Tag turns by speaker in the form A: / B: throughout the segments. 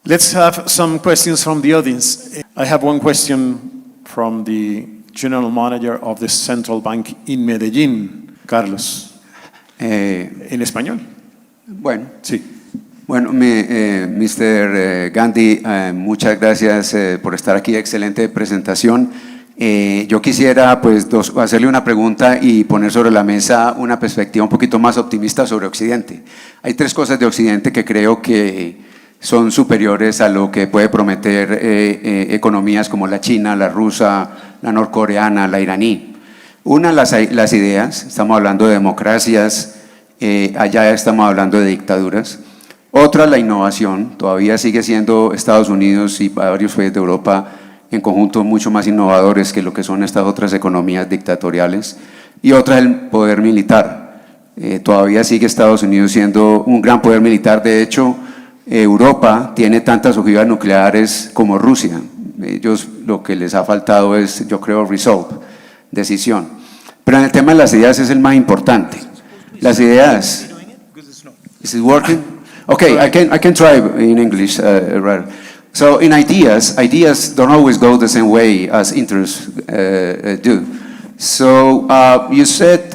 A: Let's have some questions from the audience. I have one question from the General Manager of the Central Bank in Medellín, Carlos. ¿En español?
B: Bueno.
A: Sí.
B: Bueno, Mr. Gandhi, muchas gracias por estar aquí, excelente presentación. Yo quisiera pues hacerle una pregunta y poner sobre la mesa una perspectiva un poquito más optimista sobre Occidente. Hay tres cosas de Occidente que creo que son superiores a lo que puede prometer economías como la china, la rusa, la norcoreana, la iraní. Una, las ideas, estamos hablando de democracias, allá estamos hablando de dictaduras. Otra, la innovación, todavía sigue siendo Estados Unidos y varios países de Europa en conjunto mucho más innovadores que lo que son estas otras economías dictatoriales. Y otra, el poder militar. Todavía sigue Estados Unidos siendo un gran poder militar. De hecho, Europa tiene tantas ojivas nucleares como Rusia. Ellos lo que les ha faltado es, yo creo, resolve, decisión. Pero en el tema de las ideas es el más importante. Las ideas. Is it working? Okay, I can try in English. Right. So in ideas don't always go the same way as interests do. So you said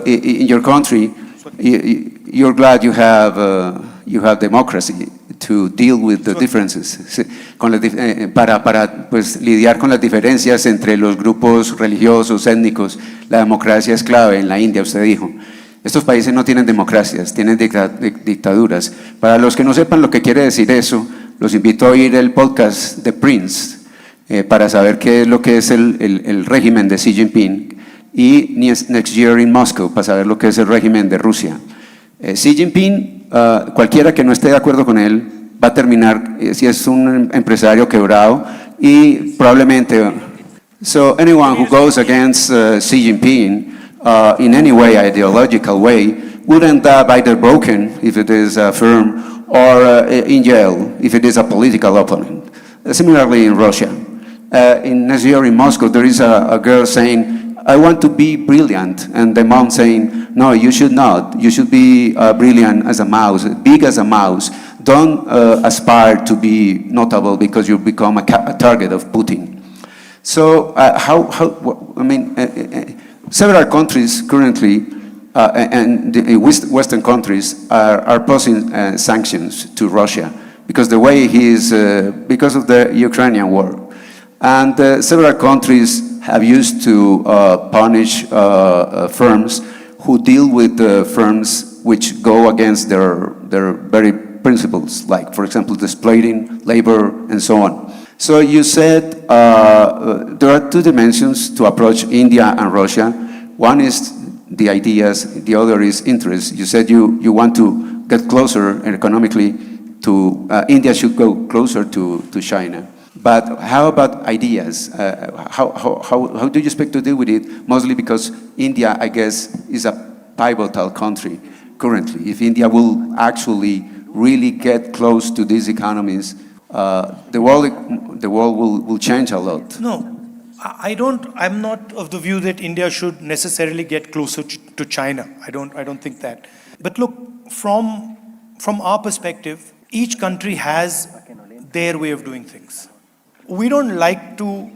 B: in your country you're glad you have democracy to deal with the differences, para pues, lidiar con las diferencias entre los grupos religiosos, étnicos. La democracia es clave en la India, usted dijo. Estos países no tienen democracias, tienen dictaduras. Para los que no sepan lo que quiere decir eso, los invito a oír el podcast de Prince para saber qué es lo que es el régimen de Xi Jinping, y Next Year in Moscow para saber lo que es el régimen de Rusia. Xi Jinping, cualquiera que no esté de acuerdo con él, va a terminar, si es un empresario quebrado, y probablemente… So anyone who goes against Xi Jinping in any way, ideological way, would end up either broken if it is a firm, or in jail if it is a political opponent. Similarly in Russia. In Next Year in Moscow, there is a girl saying, I want to be brilliant, and the mom saying, no, you should not. You should be brilliant as a mouse, big as a mouse. Don't aspire to be notable because you become a target of Putin. So several countries currently, and the Western countries are posing sanctions to Russia because the way because of the Ukrainian war. And several countries have used to punish firms who deal with firms which go against their very principles, like, for example, exploiting labor and so on. So you said there are two dimensions to approach India and Russia. One is the ideas, the other is interest. You said you want to get closer economically to, India should go closer to China. But how about ideas? How do you expect to deal with it? Mostly because India, I guess, is a pivotal country currently. If India will actually really get close to these economies, the world will change a lot.
C: No, I'm not of the view that India should necessarily get closer to China. I don't think that. But look, from our perspective, each country has their way of doing things. We don't like to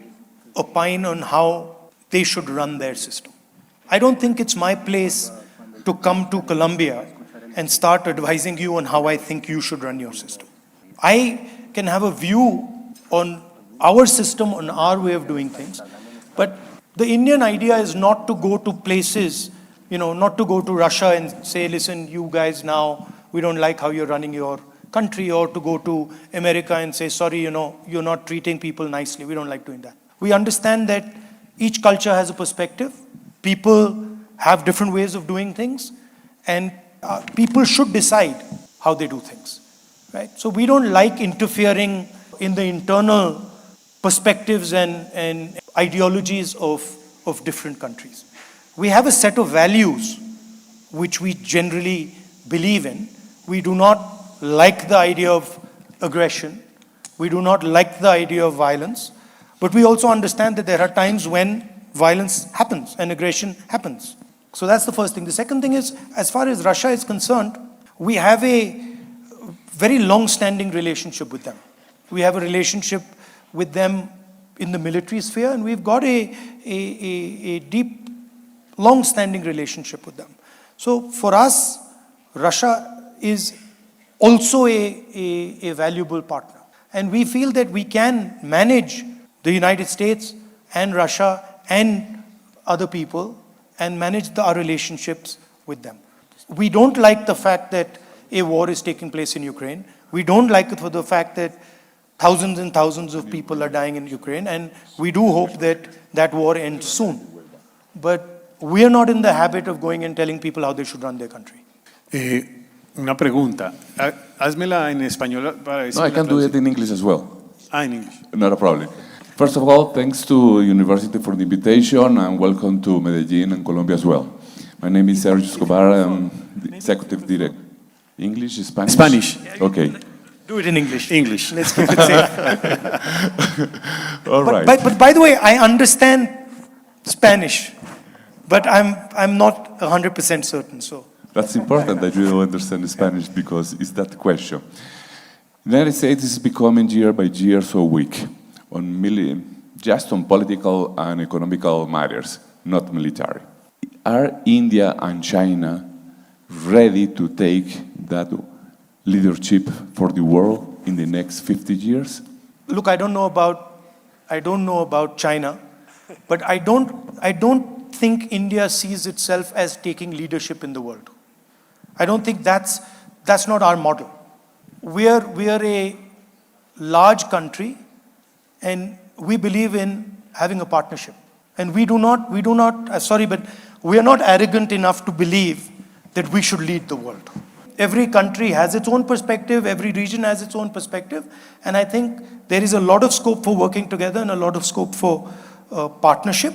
C: opine on how they should run their system. I don't think it's my place to come to Colombia and start advising you on how I think you should run your system. I can have a view on our system, on our way of doing things, but the Indian idea is not to go to places, not to go to Russia and say, listen, you guys now, we don't like how you're running your country, or to go to America and say, sorry, you're not treating people nicely. We don't like doing that. We understand that each culture has a perspective. People have different ways of doing things, and people should decide how they do things, right? So we don't like interfering in the internal perspectives and ideologies of different countries. We have a set of values which we generally believe in. We do not like the idea of aggression. We do not like the idea of violence. But we also understand that there are times when violence happens and aggression happens. So that's the first thing. The second thing is, as far as Russia is concerned, we have a very long-standing relationship with them. We have a relationship with them in the military sphere, and we've got a deep, long-standing relationship with them. So for us, Russia is also a valuable partner. And we feel that we can manage the United States and Russia and other people and manage our relationships with them. We don't like the fact that a war is taking place in Ukraine. We don't like it for the fact that thousands and thousands of people are dying in Ukraine, and we do hope that that war ends soon. But we are not in the habit of going and telling people how they should run their country.
A: Una pregunta. Házmela en español para decir.
D: No, I can do it in English as well.
A: In English.
D: Not a problem. First of all, thanks to University for the invitation and welcome to Medellin and Colombia as well. My name is Sergio Escobar. I'm the Executive Director. English, Spanish?
A: Spanish.
D: Okay.
C: Do it in English.
A: English.
C: Let's keep it safe.
D: All right.
C: But by the way, I understand Spanish, but I'm not 100% certain. So
D: That's important that you understand Spanish because it's that question. The United States is becoming year by year so weak just on political and economical matters, not military. Are India and China ready to take that leadership for the world in the next 50 years?
C: look, I don't know about China, but I don't think India sees itself as taking leadership in the world. I don't think that's not our model. We are a large country, and we believe in having a partnership. And we are not arrogant enough to believe that we should lead the world. Every country has its own perspective, every region has its own perspective, and I think there is a lot of scope for working together and a lot of scope for partnership.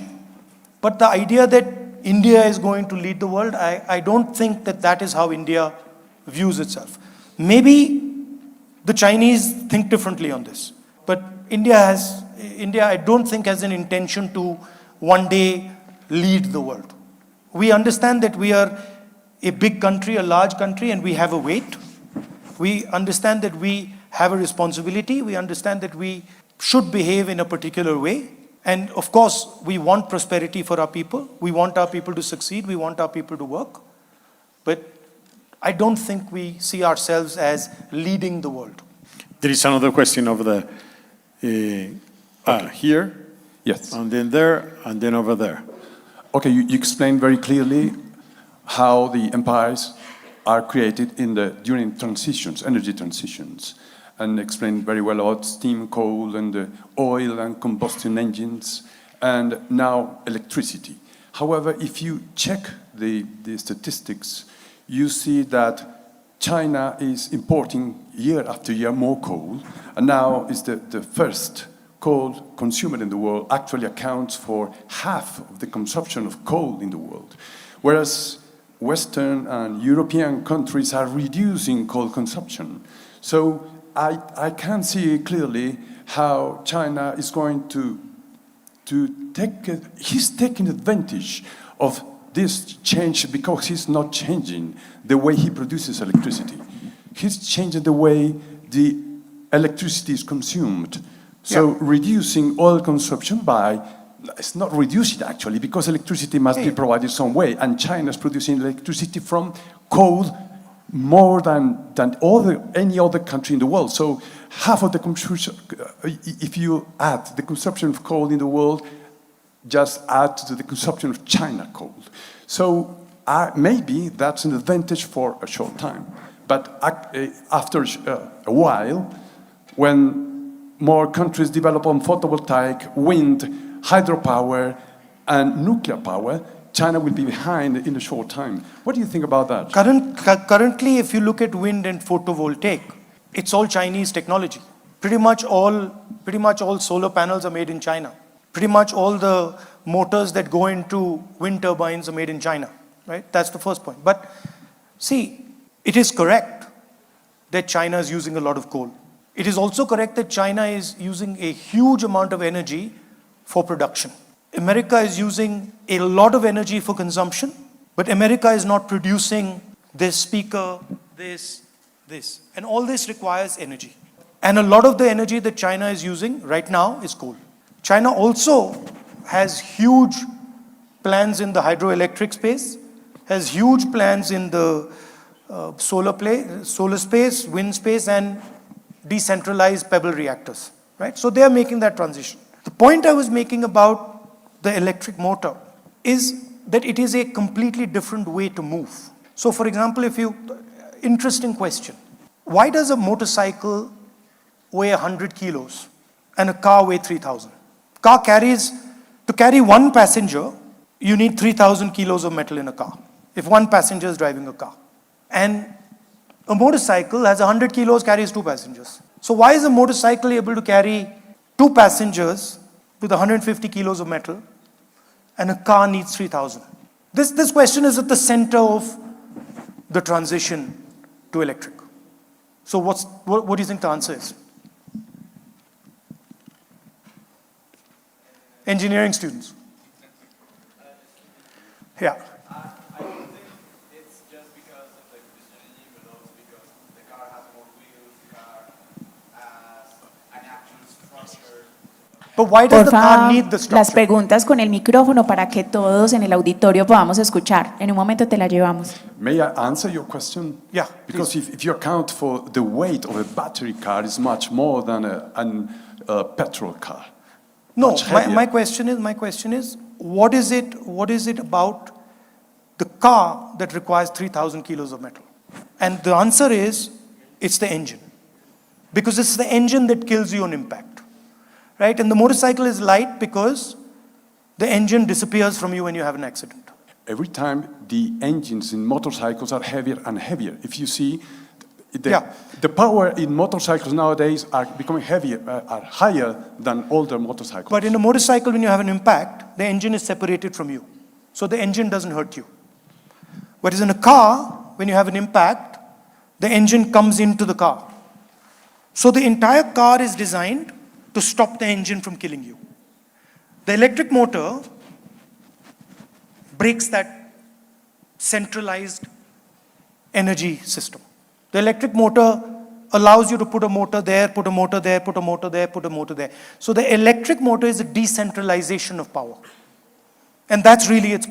C: But the idea that India is going to lead the world, I don't think that is how India views itself. Maybe the Chinese think differently on this, but India, I don't think, has an intention to one day lead the world. We understand that we are a big country, a large country, and we have a weight. We understand that we have a responsibility. We understand that we should behave in a particular way. And of course, we want prosperity for our people. We want our people to succeed. We want our people to work. But I don't think we see ourselves as leading the world.
A: There is another question over there. Here.
D: Yes.
A: And then there, and then over there.
E: Okay, you explained very clearly how the empires are created during transitions, energy transitions, and explained very well about steam, coal, and oil and combustion engines, and now electricity. However, if you check the statistics, you see that China is importing year after year more coal, and now is the first coal consumer in the world, actually accounts for half of the consumption of coal in the world. Whereas Western and European countries are reducing coal consumption. So I can see clearly how China is going to he's taking advantage of this change because he's not changing the way he produces electricity. He's changing the way the electricity is consumed. So reducing oil consumption it's not reducing actually, because electricity must be provided some way, and China is producing electricity from coal more than any other country in the world. So half of the consumption, if you add the consumption of coal in the world, just add to the consumption of China coal. So maybe that's an advantage for a short time. But after a while, when more countries develop on photovoltaic, wind, hydropower, and nuclear power, China will be behind in a short time. What do you think about that?
C: Currently, if you look at wind and photovoltaic, it's all Chinese technology. Pretty much all solar panels are made in China. Pretty much all the motors that go into wind turbines are made in China, right? That's the first point. But see, it is correct that China is using a lot of coal. It is also correct that China is using a huge amount of energy for production. America is using a lot of energy for consumption, but America is not producing this speaker, this. And all this requires energy. And a lot of the energy that China is using right now is coal. China also has huge plans in the hydroelectric space, has huge plans in the solar space, wind space, and decentralized pebble reactors, right? So they are making that transition. The point I was making about the electric motor is that it is a completely different way to move. So for example, interesting question. Why does a motorcycle weigh 100 kilos and a car weigh 3,000? To carry one passenger, you need 3,000 kilos of metal in a car, if one passenger is driving a car. And a motorcycle has 100 kilos, carries two passengers. So why is a motorcycle able to carry two passengers with 150 kilos of metal and a car needs 3,000? This question is at the center of the transition to electric. So what do you think the answer is? Engineering students. Yeah.
F: I don't think it's just because of the Christianity, but also because the car has more wheels, the car has an actual structure.
C: But why does the
G: Porfa,
C: car need the
G: las
C: structure?
G: preguntas con el micrófono para que todos en el auditorio podamos escuchar. En un momento te la llevamos.
E: May I answer your question?
C: Yeah,
E: Because if you account for the weight of a battery car is much more than a petrol car.
C: No,
E: Much heavier.
C: my question is, what is it about the car that requires 3,000 kilos of metal? And the answer is, it's the engine. Because it's the engine that kills you on impact, right? And the motorcycle is light because the engine disappears from you when you have an accident.
E: Every time the engines in motorcycles are heavier and heavier. If you see, the power in motorcycles nowadays are becoming heavier, are higher than older motorcycles.
C: But in a motorcycle, when you have an impact, the engine is separated from you. So the engine doesn't hurt you. Whereas in a car, when you have an impact, the engine comes into the car. So the entire car is designed to stop the engine from killing you. The electric motor breaks that centralized energy system. The electric motor allows you to put a motor there, put a motor there, put a motor there, put a motor there. So the electric motor is a decentralization of power. And that's really its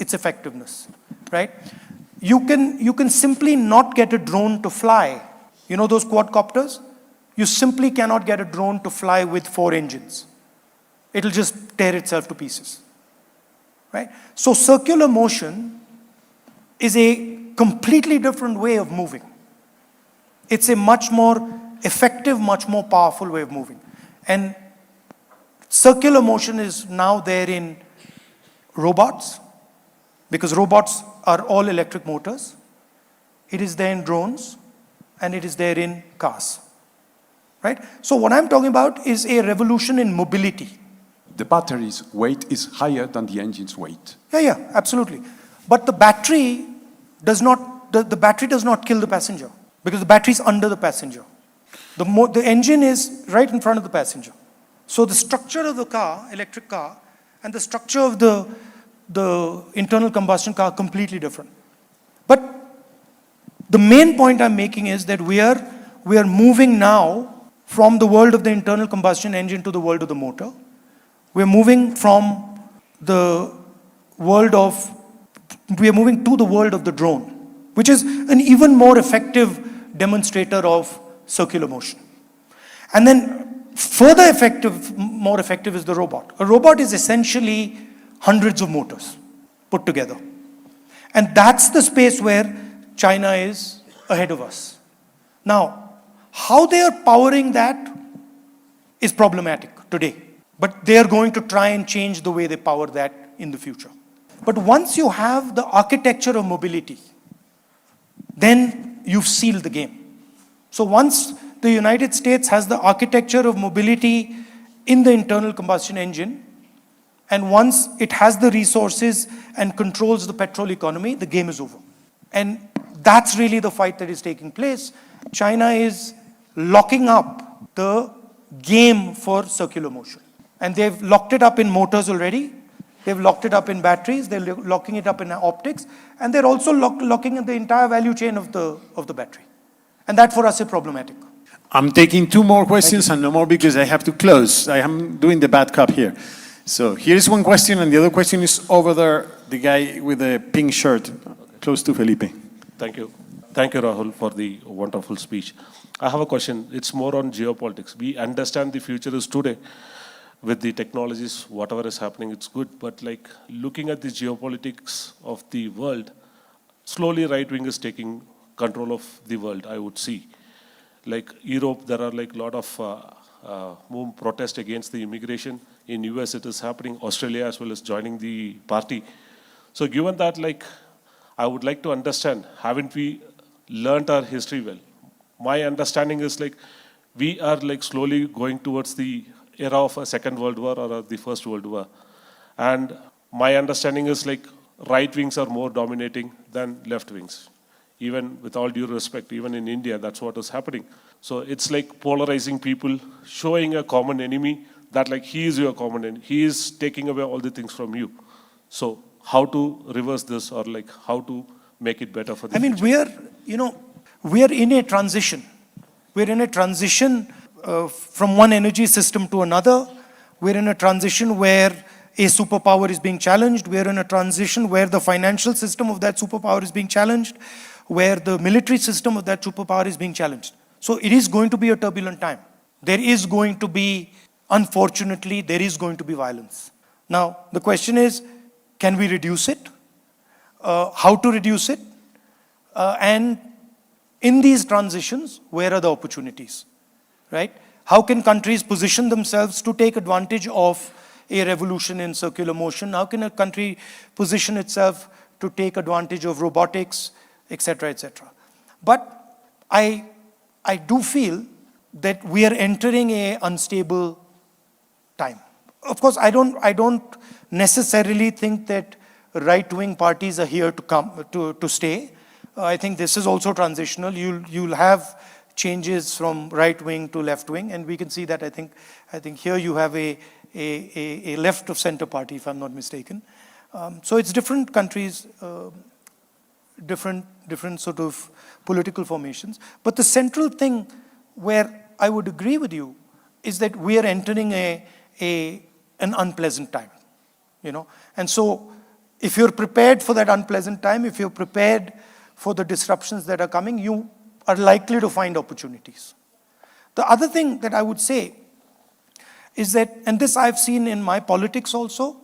C: effectiveness, right? You can simply not get a drone to fly. You know those quadcopters? You simply cannot get a drone to fly with 4 engines. It'll just tear itself to pieces, right? So circular motion is a completely different way of moving. It's a much more effective, much more powerful way of moving. And circular motion is now there in robots, because robots are all electric motors. It is there in drones, and it is there in cars, right? So what I'm talking about is a revolution in mobility.
E: The battery's weight is higher than the engine's weight.
C: Yeah, absolutely. But the battery does not kill the passenger, because the battery is under the passenger. The engine is right in front of the passenger. So the structure of the car, electric car, and the structure of the internal combustion car are completely different. But the main point I'm making is that we are moving now from the world of the internal combustion engine to the world of the motor. We're moving to the world of the drone, which is an even more effective demonstrator of circular motion. And then further more effective is the robot. A robot is essentially hundreds of motors put together. And that's the space where China is ahead of us. Now, how they are powering that is problematic today. But they are going to try and change the way they power that in the future. But once you have the architecture of mobility, then you've sealed the game. So once the United States has the architecture of mobility in the internal combustion engine, and once it has the resources and controls the petrol economy, the game is over. And that's really the fight that is taking place. China is locking up the game for circular motion. And they've locked it up in motors already. They've locked it up in batteries. They're locking it up in optics. And they're also locking the entire value chain of the battery. And that for us is problematic.
A: I'm taking two more questions and no more because I have to close. I am doing the bad cop here. So here's one question and the other question is over there, the guy with the pink shirt, close to Felipe.
H: Thank you. Thank you, Rahul, for the wonderful speech. I have a question. It's more on geopolitics. We understand the future is today with the technologies, whatever is happening, it's good. But like looking at the geopolitics of the world, slowly right wing is taking control of the world, I would see. Like Europe, there are like a lot of protest against the immigration. In US, it is happening. Australia as well as joining the party. So given that, like, I would like to understand, haven't we learned our history well? My understanding is like, we are like slowly going towards the era of a Second World War or the First World War. And my understanding is like, right wings are more dominating than left wings. Even with all due respect, even in India, that's what is happening. So it's like polarizing people, showing a common enemy that like he is your common enemy. He is taking away all the things from you. So how to reverse this or like how to make it better for the future?
C: We are in a transition. We're in a transition from one energy system to another. We're in a transition where a superpower is being challenged. We're in a transition where the financial system of that superpower is being challenged, where the military system of that superpower is being challenged. So it is going to be a turbulent time. There is going to be, unfortunately, there is going to be violence. Now, the question is, can we reduce it? How to reduce it? And in these transitions, where are the opportunities, right? How can countries position themselves to take advantage of a revolution in circular motion? How can a country position itself to take advantage of robotics, etc., etc.? But I do feel that we are entering an unstable time. Of course, I don't necessarily think that right-wing parties are here to stay. I think this is also transitional. You'll have changes from right-wing to left-wing, and we can see that. I think here you have a left of center party, if I'm not mistaken. So it's different countries, different sort of political formations. But the central thing where I would agree with you is that we are entering an unpleasant time, you know. And so if you're prepared for that unpleasant time, if you're prepared for the disruptions that are coming, you are likely to find opportunities. The other thing that I would say is that, and this I've seen in my politics also,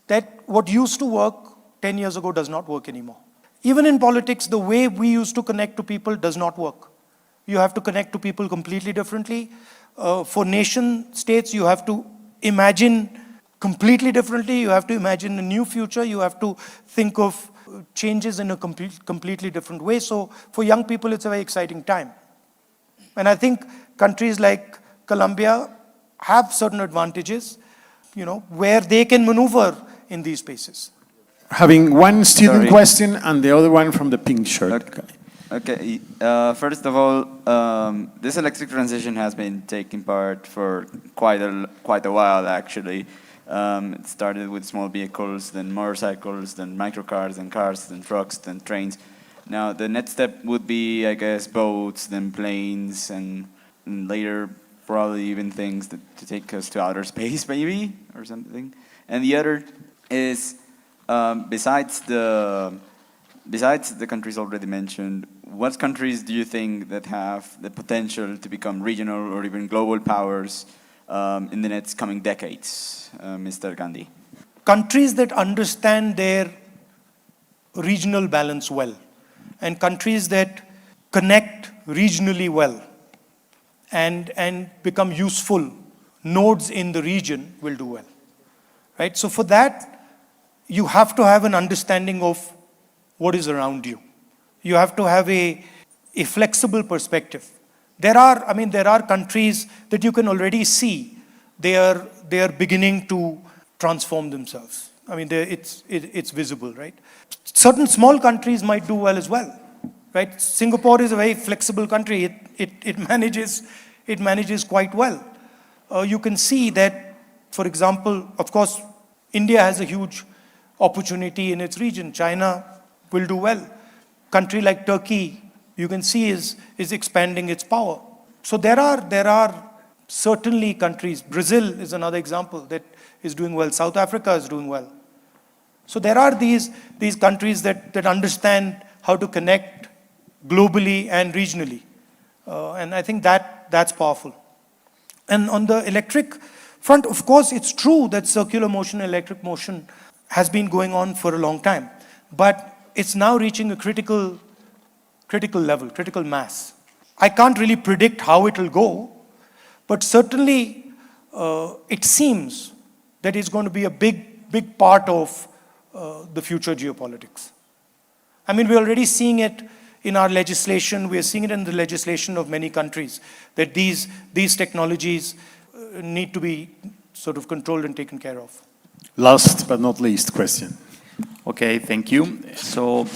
C: that what used to work 10 years ago does not work anymore. Even in politics, the way we used to connect to people does not work. You have to connect to people completely differently. For nation states, you have to imagine completely differently. You have to imagine a new future. You have to think of changes in a completely different way. So for young people, it's a very exciting time. And I think countries like Colombia have certain advantages, you know, where they can maneuver in these spaces.
A: Having one student question and the other one from the pink shirt.
F: Okay. First of all, this electric transition has been taking part for quite a while, actually. It started with small vehicles, then motorcycles, then microcars, then cars, then trucks, then trains. Now, the next step would be, I guess, boats, then planes, and later probably even things to take us to outer space, maybe, or something. And the other is, besides the countries already mentioned, what countries do you think that have the potential to become regional or even global powers in the next coming decades, Mr. Gandhi?
C: Countries that understand their regional balance well, and countries that connect regionally well and become useful nodes in the region will do well, right? So for that, you have to have an understanding of what is around you. You have to have a flexible perspective. There are countries that you can already see they are beginning to transform themselves. I mean, it's visible, right? Certain small countries might do well as well, right? Singapore is a very flexible country. It manages quite well. You can see that, for example, of course, India has a huge opportunity in its region. China will do well. Country like Turkey, you can see is expanding its power. So there are certainly countries, Brazil is another example that is doing well, South Africa is doing well. So there are these countries that understand how to connect globally and regionally. And I think that's powerful. And on the electric front, of course, it's true that circular motion, electric motion has been going on for a long time. But it's now reaching a critical level, critical mass. I can't really predict how it will go, but certainly it seems that it's going to be a big part of the future geopolitics. I mean, we're already seeing it in our legislation, we are seeing it in the legislation of many countries, that these technologies need to be sort of controlled and taken care of.
A: Last but not least question.
I: Okay, thank you. So,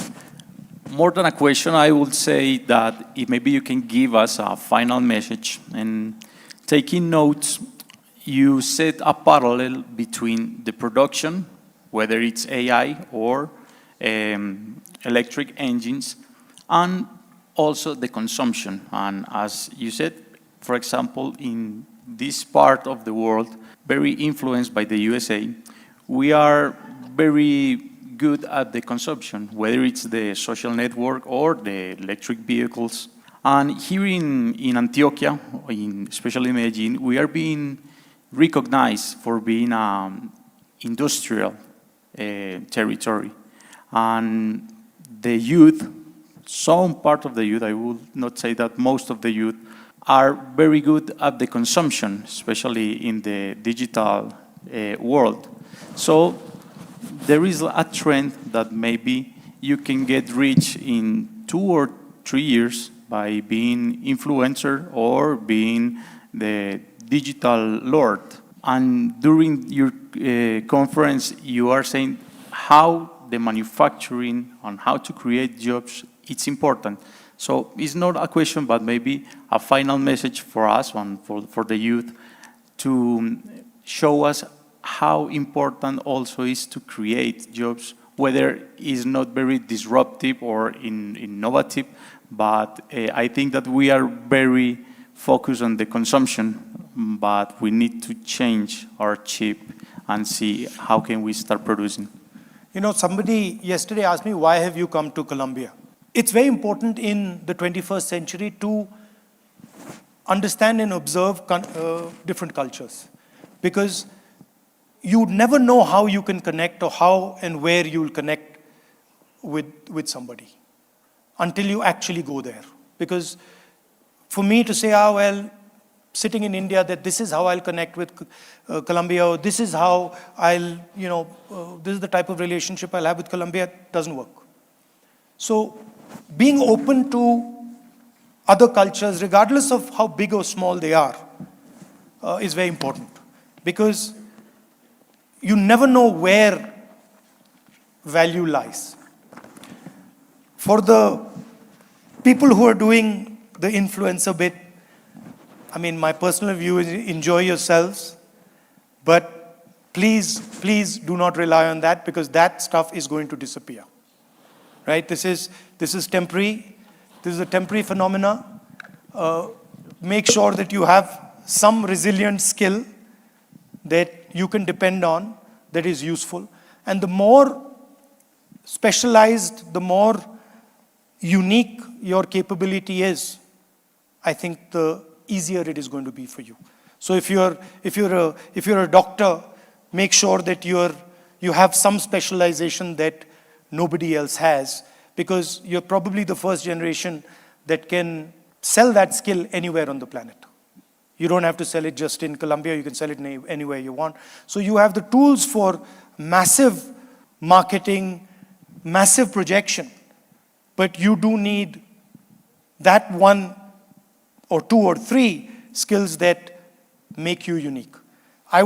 I: more than a question, I would say that if maybe you can give us a final message. And taking notes, you set a parallel between the production, whether it's AI or electric engines, and also the consumption. And as you said, for example, in this part of the world, very influenced by the USA, we are very good at the consumption, whether it's the social network or the electric vehicles. And here in Antioquia, especially in Medellin, we are being recognized for being an industrial territory. And the youth, some part of the youth, I will not say that most of the youth, are very good at the consumption, especially in the digital world. So there is a trend that maybe you can get rich in 2 or 3 years by being influencer or being the digital lord. And during your conference, you are saying how the manufacturing and how to create jobs, it's important. So it's not a question, but maybe a final message for us and for the youth to show us how important also is to create jobs, whether it's not very disruptive or innovative, but I think that we are very focused on the consumption, but we need to change our chip and see how can we start producing.
C: You know, somebody yesterday asked me, why have you come to Colombia? It's very important in the 21st century to understand and observe different cultures, because you never know how you can connect or how and where you'll connect with somebody until you actually go there. Because for me to say, well, sitting in India, that this is how I'll connect with Colombia, or this is how I'll, this is the type of relationship I'll have with Colombia, doesn't work. So being open to other cultures, regardless of how big or small they are, is very important. Because you never know where value lies. For the people who are doing the influencer bit, I mean, my personal view is enjoy yourselves, but please do not rely on that, because that stuff is going to disappear. Right? This is temporary. This is a temporary phenomena. Make sure that you have some resilient skill that you can depend on, that is useful. And the more specialized, the more unique your capability is, I think the easier it is going to be for you. So if you're a doctor, make sure that you have some specialization that nobody else has, because you're probably the first generation that can sell that skill anywhere on the planet. You don't have to sell it just in Colombia, you can sell it anywhere you want. So you have the tools for massive marketing, massive projection, but you do need that 1 or 2 or 3 skills that make you unique. I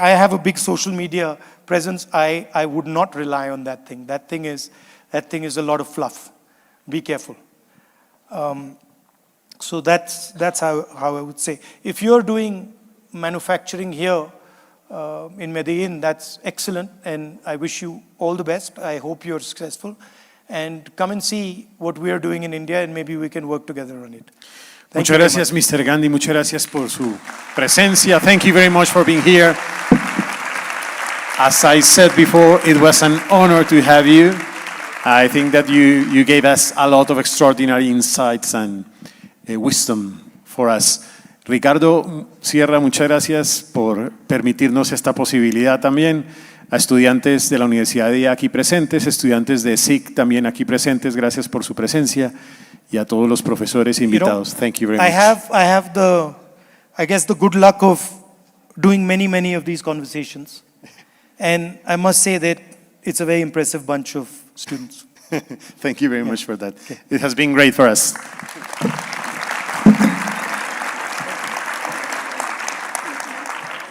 C: have a big social media presence. I would not rely on that thing. That thing is a lot of fluff. Be careful. So that's how I would say. If you're doing manufacturing here in Medellin, that's excellent, and I wish you all the best. I hope you're successful. And come and see what we are doing in India, and maybe we can work together on it.
A: Muchas gracias, Mr. Gandhi. Muchas gracias por su presencia. Thank you very much for being here. As I said before, it was an honor to have you. I think that you gave us a lot of extraordinary insights and wisdom for us. Ricardo Sierra, muchas gracias por permitirnos esta posibilidad también. A estudiantes de la Universidad de EIA aquí presentes, estudiantes de SIC también aquí presentes, gracias por su presencia. Y a todos los profesores invitados. Thank you very much.
C: I have the good luck of doing many of these conversations. And I must say that it's a very impressive bunch of students.
A: Thank you very much for that. It has been great for us.